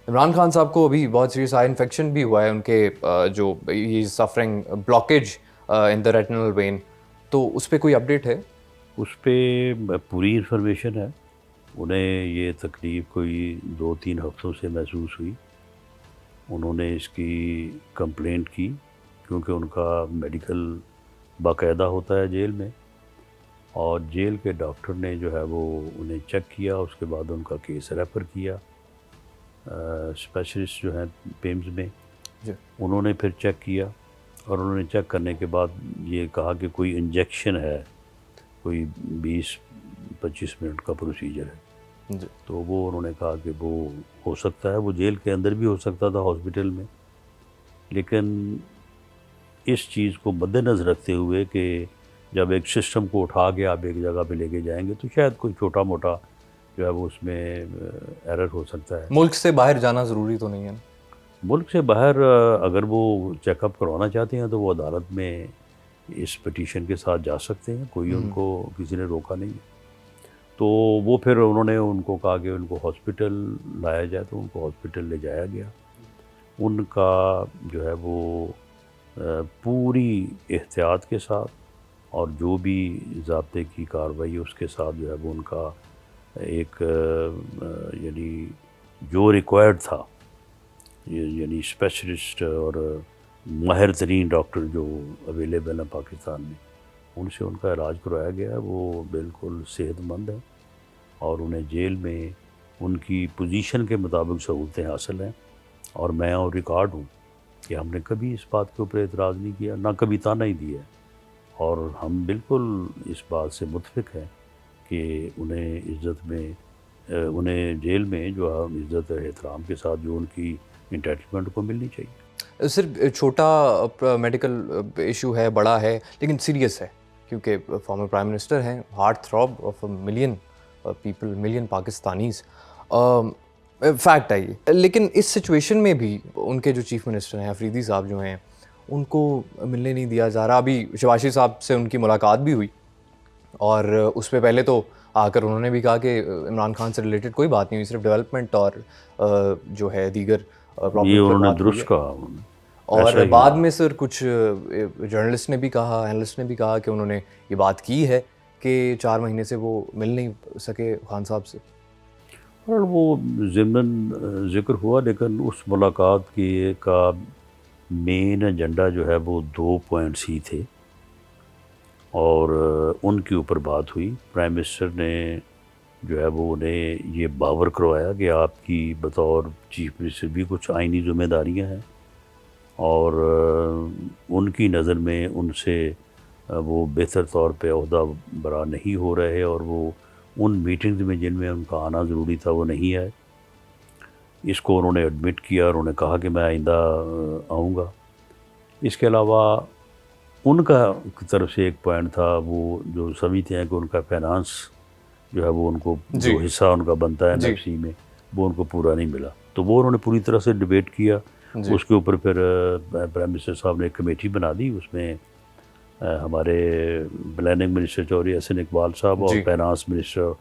इमरान खान साहब को अभी बहुत सीरियस आई इन्फेक्शन भी हुआ है उनके जो ही suffering blockage in the retinal vein, तो उस पर कोई अपडेट है? उस पर पूरी इन्फॉर्मेशन है। उन्हें ये तकलीफ़ कोई 2-3 हफ्तों से महसूस हुई। उन्होंने इसकी कंप्लेंट की, क्योंकि उनका मेडिकल बाकायदा होता है जेल में, और जेल के डॉक्टर ने जो है वो उन्हें चेक किया। उसके बाद उनका केस रेफ़र किया स्पेशलिस्ट जो हैं पेम्स में। जी। उन्होंने फिर चेक किया, और उन्होंने चेक करने के बाद ये कहा कि कोई इंजेक्शन है, कोई 20-25 मिनट का प्रोसीजर है। जी। तो वो उन्होंने कहा कि वो हो सकता है, वो जेल के अंदर भी हो सकता था, हॉस्पिटल में। लेकिन इस चीज़ को मद्देनज़र रखते हुए कि जब एक सिस्टम को उठा के आप एक जगह पे लेके जाएंगे तो शायद कोई छोटा मोटा जो है वो उसमें एरर हो सकता है। मुल्क से बाहर जाना ज़रूरी तो नहीं है ना? मुल्क से बाहर अगर वो चेकअप करवाना चाहते हैं तो वो अदालत में इस पिटीशन के साथ जा सकते हैं, कोई उनको किसी ने रोका नहीं है। तो वो फिर उन्होंने उनको कहा कि उनको हॉस्पिटल लाया जाए, तो उनको हॉस्पिटल ले जाया गया। उनका जो है वो पूरी एहतियात के साथ और जो भी ज़ाब्ते की कार्रवाई है उसके साथ जो है वो उनका एक यानी जो रिक्वायर्ड था, यानी स्पेशलिस्ट और माहिर तरीन डॉक्टर जो अवेलेबल हैं पाकिस्तान में, उनसे उनका इलाज करवाया गया है। वो बिल्कुल सेहतमंद है, और उन्हें जेल में उनकी पोजीशन के मुताबिक सहूलतें हासिल हैं। और मैं और रिकॉर्ड हूँ कि हमने कभी इस बात के ऊपर एतराज़ नहीं किया, ना कभी ताना ही दिया है। और हम बिल्कुल इस बात से मुतफिक हैं कि उन्हें इज़्ज़त में उन्हें जेल में जो है इज़्ज़त एहतराम के साथ जो उनकी इंटाइटलमेंट को मिलनी चाहिए। सिर्फ छोटा मेडिकल इशू है, बड़ा है लेकिन सीरियस है, क्योंकि फॉर्मर प्राइम मिनिस्टर हैं, heart throb of million people, million Pakistanis. Fact है ये। लेकिन इस सिचुएशन में भी उनके जो चीफ मिनिस्टर हैं अफरीदी साहब जो हैं, उनको मिलने नहीं दिया जा रहा। अभी शिवाशी साहब से उनकी मुलाकात भी हुई, और उस पे पहले तो आकर उन्होंने भी कहा कि इमरान खान से रिलेटेड कोई बात नहीं हुई, सिर्फ डेवलपमेंट और जो है दीगर ये प्रॉब्लम्स पर उन्होंने बात हुई दुरुस्त है। कहा, उन्होंने ऐसा और ही बाद हुआ। में सर कुछ जर्नलिस्ट ने भी कहा, एनालिस्ट ने भी कहा कि उन्होंने ये बात की है कि 4 महीने से वो मिल नहीं सके खान साहब से। और वो ज़िमन ज़िक्र हुआ, लेकिन उस मुलाकात की का मेन एजेंडा जो है वो 2 पॉइंट्स ही थे, और उनके ऊपर बात हुई। प्राइम मिनिस्टर ने जो है वो उन्हें ये बावर करवाया कि आपकी बतौर चीफ मिनिस्टर भी कुछ आइनी ज़िम्मेदारियाँ हैं, और उनकी नज़र में उनसे वो बेहतर तौर पे ओहदा बरा नहीं हो रहे, और वो उन मीटिंग्स में जिनमें उनका आना ज़रूरी था वो नहीं आए। इसको उन्होंने एडमिट किया, और उन्होंने कहा कि मैं आइंदा आऊँगा। इसके अलावा उनका की तरफ से एक पॉइंट था, वो जो समझते हैं कि उनका फाइनेंस जो है वो उनको जी। जो हिस्सा उनका बनता है जी। एनएफसी में, वो उनको पूरा नहीं मिला। तो वो उन्होंने पूरी तरह से डिबेट किया। जी। उसके ऊपर फिर प्राइम मिनिस्टर साहब ने एक कमेटी बना दी। उसमें हमारे प्लानिंग मिनिस्टर चौधरी हसन इकबाल साहब और जी। Finance minister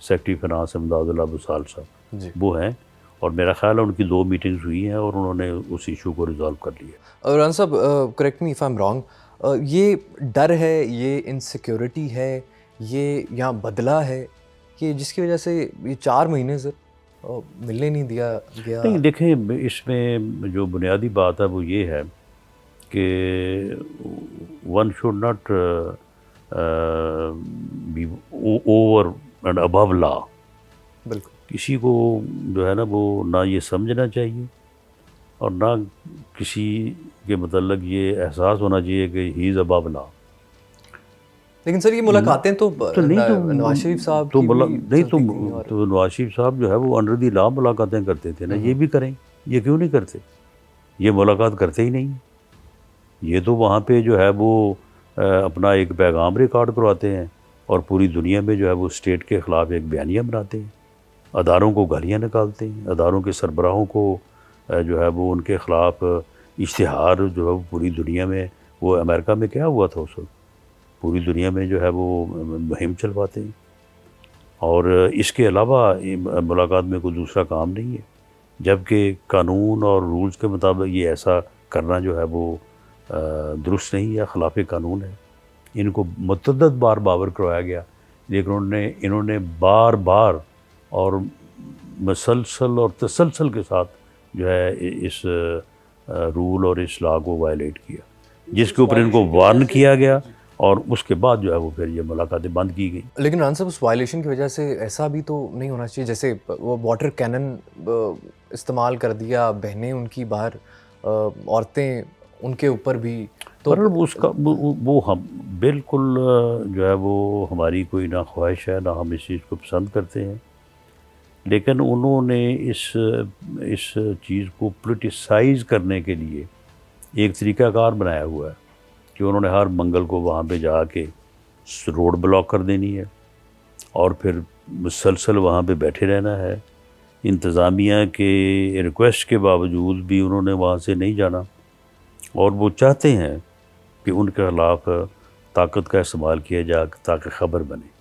secretary finance Imdadullah Busal साहब जी। वो हैं। और मेरा ख्याल है उनकी 2 मीटिंग्स हुई हैं, और उन्होंने उस इशू को रिजॉल्व कर लिया। राना साहब, correct me if I am wrong, ये डर है, ये इनसिक्योरिटी है, ये यहाँ बदला है कि जिसकी वजह से ये 4 महीने से मिलने नहीं दिया गया? नहीं, देखें, इसमें जो बुनियादी बात है वो ये है कि one should not be over and above law. बिल्कुल। किसी को जो है ना वो ना ये समझना चाहिए, और ना किसी के मतलब ये एहसास होना चाहिए कि ही इज़ अबव लॉ। लेकिन सर ये ना मुलाकातें तो तो नहीं तो नवाज शरीफ साहब तो की बोला भी नहीं चलती थी, और तो नवाज शरीफ साहब जो है वो अंडर दी लॉ मुलाकातें करते थे ना, ये भी करें। ये क्यों नहीं करते? ये मुलाकात करते ही नहीं। ये तो वहाँ पे जो है वो अपना एक पैगाम रिकॉर्ड करवाते हैं, और पूरी दुनिया में जो है वो स्टेट के ख़िलाफ़ एक बयानिया बनाते हैं, अदारों को गालियाँ निकालते हैं, अदारों के सरबराहों को जो है वो उनके ख़िलाफ़ इश्तिहार जो है वो पूरी दुनिया में, वो अमेरिका में क्या हुआ था उस वक्त, पूरी दुनिया में जो है वो मुहिम चलवाते हैं। और इसके अलावा मुलाकात में कोई दूसरा काम नहीं है। जबकि कानून और रूल्स के मुताबिक ये ऐसा करना जो है वो दुरुस्त नहीं या खिलाफ कानून है। इनको मुतअद्दिद बार बावर करवाया गया, लेकिन इन्होंने बार बार और मसलसल और तसलसल के साथ जो है इस रूल और इस लॉ को वायलेट किया, जिसके ऊपर इनको वार्न किया गया और उसके बाद जो है वो फिर ये मुलाकातें बंद की गई। लेकिन रान साहब, उस वायलेशन की वजह से ऐसा भी तो नहीं होना चाहिए, जैसे वो वाटर कैनन इस्तेमाल कर दिया, बहनें उनकी बाहर, औरतें उनके ऊपर भी, तो पर उसका वो हम बिल्कुल जो है वो हमारी कोई ना ख्वाहिश है, ना हम इस चीज़ को पसंद करते हैं, लेकिन उन्होंने इस चीज़ को पोलिटिसाइज़ करने के लिए एक तरीक़ाकार बनाया हुआ है कि उन्होंने हर मंगल को वहाँ पे जाके रोड ब्लॉक कर देनी है और फिर मुसलसल वहाँ पे बैठे रहना है। इंतज़ामिया के रिक्वेस्ट के बावजूद भी उन्होंने वहाँ से नहीं जाना और वो चाहते हैं कि उनके ख़िलाफ़ ताकत का इस्तेमाल किया जाए ताकि ख़बर बने।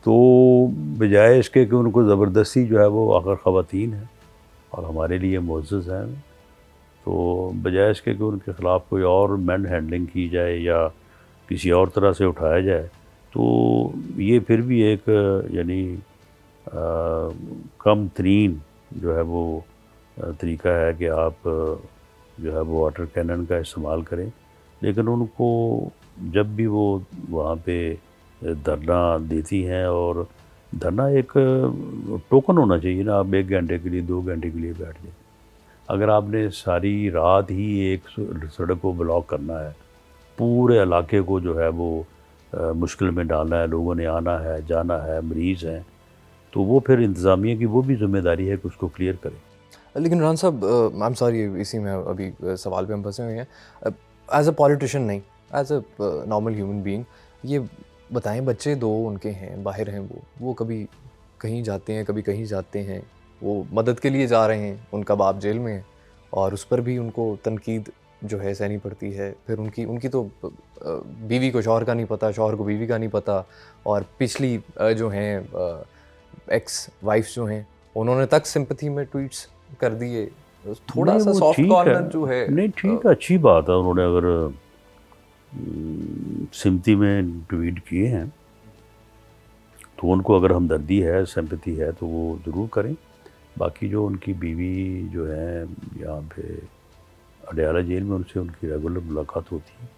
तो बजाय इसके कि उनको ज़बरदस्ती जो है वो आखिर ख़वातीन हैं और हमारे लिए मुअज़्ज़ज़ हैं, तो बजाय इसके कि उनके ख़िलाफ़ कोई और मैन हैंडलिंग की जाए या किसी और तरह से उठाया जाए, तो ये फिर भी एक यानी कम तरीन जो है वो तरीका है कि आप जो है वो वाटर कैनन का इस्तेमाल करें। लेकिन उनको जब भी वो वहाँ पे धरना देती हैं, और धरना एक टोकन होना चाहिए ना, आप 1 घंटे के लिए 2 घंटे के लिए बैठ जाए। अगर आपने सारी रात ही एक सड़क को ब्लॉक करना है, पूरे इलाके को जो है वो मुश्किल में डालना है, लोगों ने आना है जाना है, मरीज़ हैं, तो वो फिर इंतज़ामिया की वो भी ज़िम्मेदारी है कि उसको क्लियर करें। लेकिन रान साहब, आई एम सॉरी, इसी में अभी सवाल पे हम फंसे हुए हैं। एज अ पॉलिटिशियन नहीं, as a normal human being, ये बताएं, बच्चे 2 उनके हैं, बाहर हैं, वो कभी कहीं जाते हैं, कभी कहीं जाते हैं, वो मदद के लिए जा रहे हैं, उनका बाप जेल में है और उस पर भी उनको तनकीद जो है सहनी पड़ती है। फिर उनकी उनकी तो बीवी को शौहर का नहीं पता, शौहर को बीवी का नहीं पता, और पिछली जो हैं एक्स वाइफ्स जो हैं, उन्होंने तक सिंपैथी में ट्वीट्स कर दिए। थोड़ा नहीं सा वो सॉफ्ट ठीक है, कॉर्नर जो है, नहीं ठीक है, अच्छी बात है, उन्होंने अगर सिम्पथी में ट्वीट किए हैं तो उनको अगर हमदर्दी है, सिंपैथी है तो वो ज़रूर करें। बाकी जो उनकी बीवी जो है यहाँ पे अडयाला जेल में, उनसे उनकी रेगुलर मुलाकात होती है।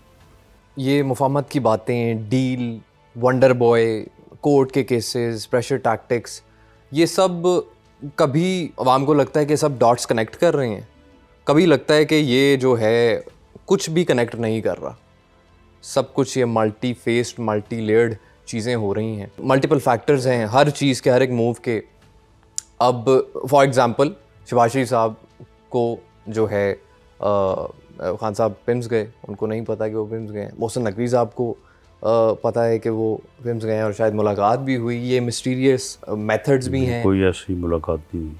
ये मुफाहमत की बातें, डील, वंडर बॉय, कोर्ट के केसेस, प्रेशर टैक्टिक्स, ये सब कभी अवाम को लगता है कि सब डॉट्स कनेक्ट कर रहे हैं, कभी लगता है कि ये जो है कुछ भी कनेक्ट नहीं कर रहा, सब कुछ ये मल्टी फेस्ड, मल्टी लेयर्ड चीज़ें हो रही हैं, मल्टीपल फैक्टर्स हैं हर चीज़ के, हर एक मूव के। अब फॉर एग्ज़ाम्पल शहबाज शरीफ साहब को जो है खान साहब पिम्स गए, उनको नहीं पता कि वो पिम्स गए। मोहसिन नकवी साहब को पता है कि वो पिम्स गए और शायद मुलाकात भी हुई। ये मिस्टीरियस मेथड्स भी हैं। कोई ऐसी मुलाकात नहीं हुई।